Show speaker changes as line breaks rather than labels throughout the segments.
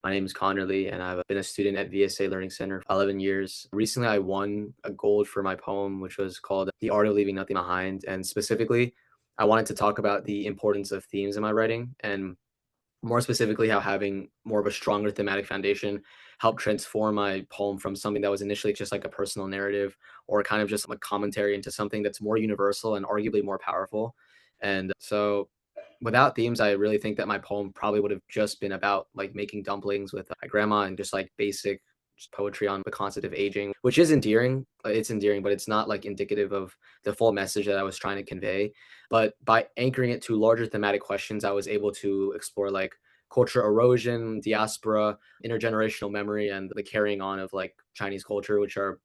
My name is Connor Lee, and I've been a student at VSA Learning Center for 11 years. Recently, I won a gold for my poem, which was called The Art of Leaving Nothing Behind. And specifically, I wanted to talk about the importance of themes in my writing, and more specifically, how having more of a stronger thematic foundation helped transform my poem from something that was initially just like a personal narrative or kind of just a commentary into something that's more universal and arguably more powerful. And so without themes, I really think that my poem probably would have just been about like making dumplings with my grandma and just like basic just poetry on the concept of aging, which is endearing. It's endearing, but it's not like indicative of the full message that I was trying to convey. But by anchoring it to larger thematic questions, I was able to explore like culture erosion, diaspora, intergenerational memory, and the carrying on of like Chinese culture, which are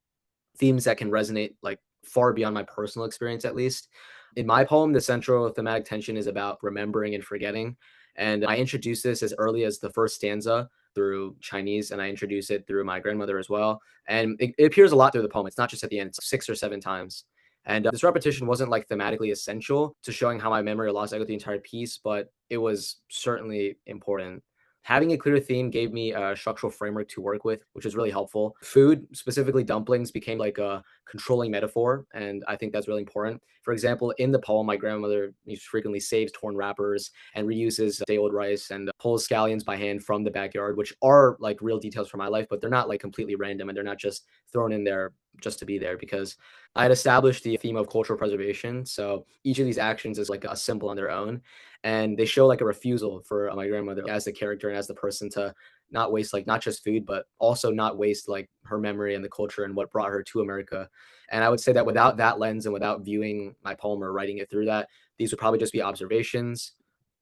themes that can resonate like far beyond my personal experience, at least. In my poem, the central thematic tension is about remembering and forgetting. And I introduce this as early as the first stanza through Chinese, and I introduce it through my grandmother as well. And it appears a lot through the poem. It's not just at the end, it's 6 or 7 times. And this repetition wasn't like thematically essential to showing how my memory lost echoed the entire piece, but it was certainly important. Having a clear theme gave me a structural framework to work with, which is really helpful. Food, specifically dumplings, became like a controlling metaphor, and I think that's really important. For example, in the poem, my grandmother frequently saves torn wrappers and reuses day-old rice and pulls scallions by hand from the backyard, which are like real details from my life, but they're not like completely random and they're not just thrown in there just to be there, because I had established the theme of cultural preservation. So each of these actions is like a symbol on their own, and they show like a refusal for my grandmother as the character and as the person to not waste like not just food but also not waste like her memory and the culture and what brought her to America. And I would say that without that lens and without viewing my poem or writing it through that, these would probably just be observations.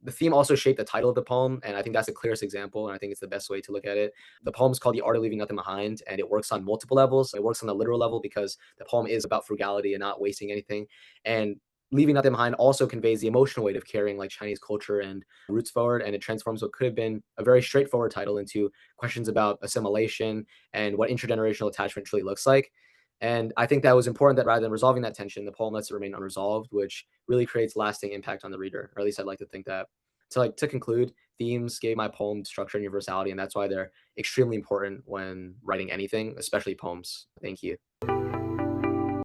The theme also shaped the title of the poem, and I think that's the clearest example, and I think it's the best way to look at it. The poem is called The Art of Leaving Nothing Behind, and it works on multiple levels. It works on the literal level because the poem is about frugality and not wasting anything, and leaving nothing behind also conveys the emotional weight of carrying like Chinese culture and roots forward, and it transforms what could have been a very straightforward title into questions about assimilation and what intergenerational attachment truly looks like. And I think that was important that rather than resolving that tension, the poem lets it remain unresolved, which really creates lasting impact on the reader, or at least I'd like to think that. So, like to conclude, themes gave my poem structure and universality, and that's why they're extremely important when writing anything, especially poems. Thank you.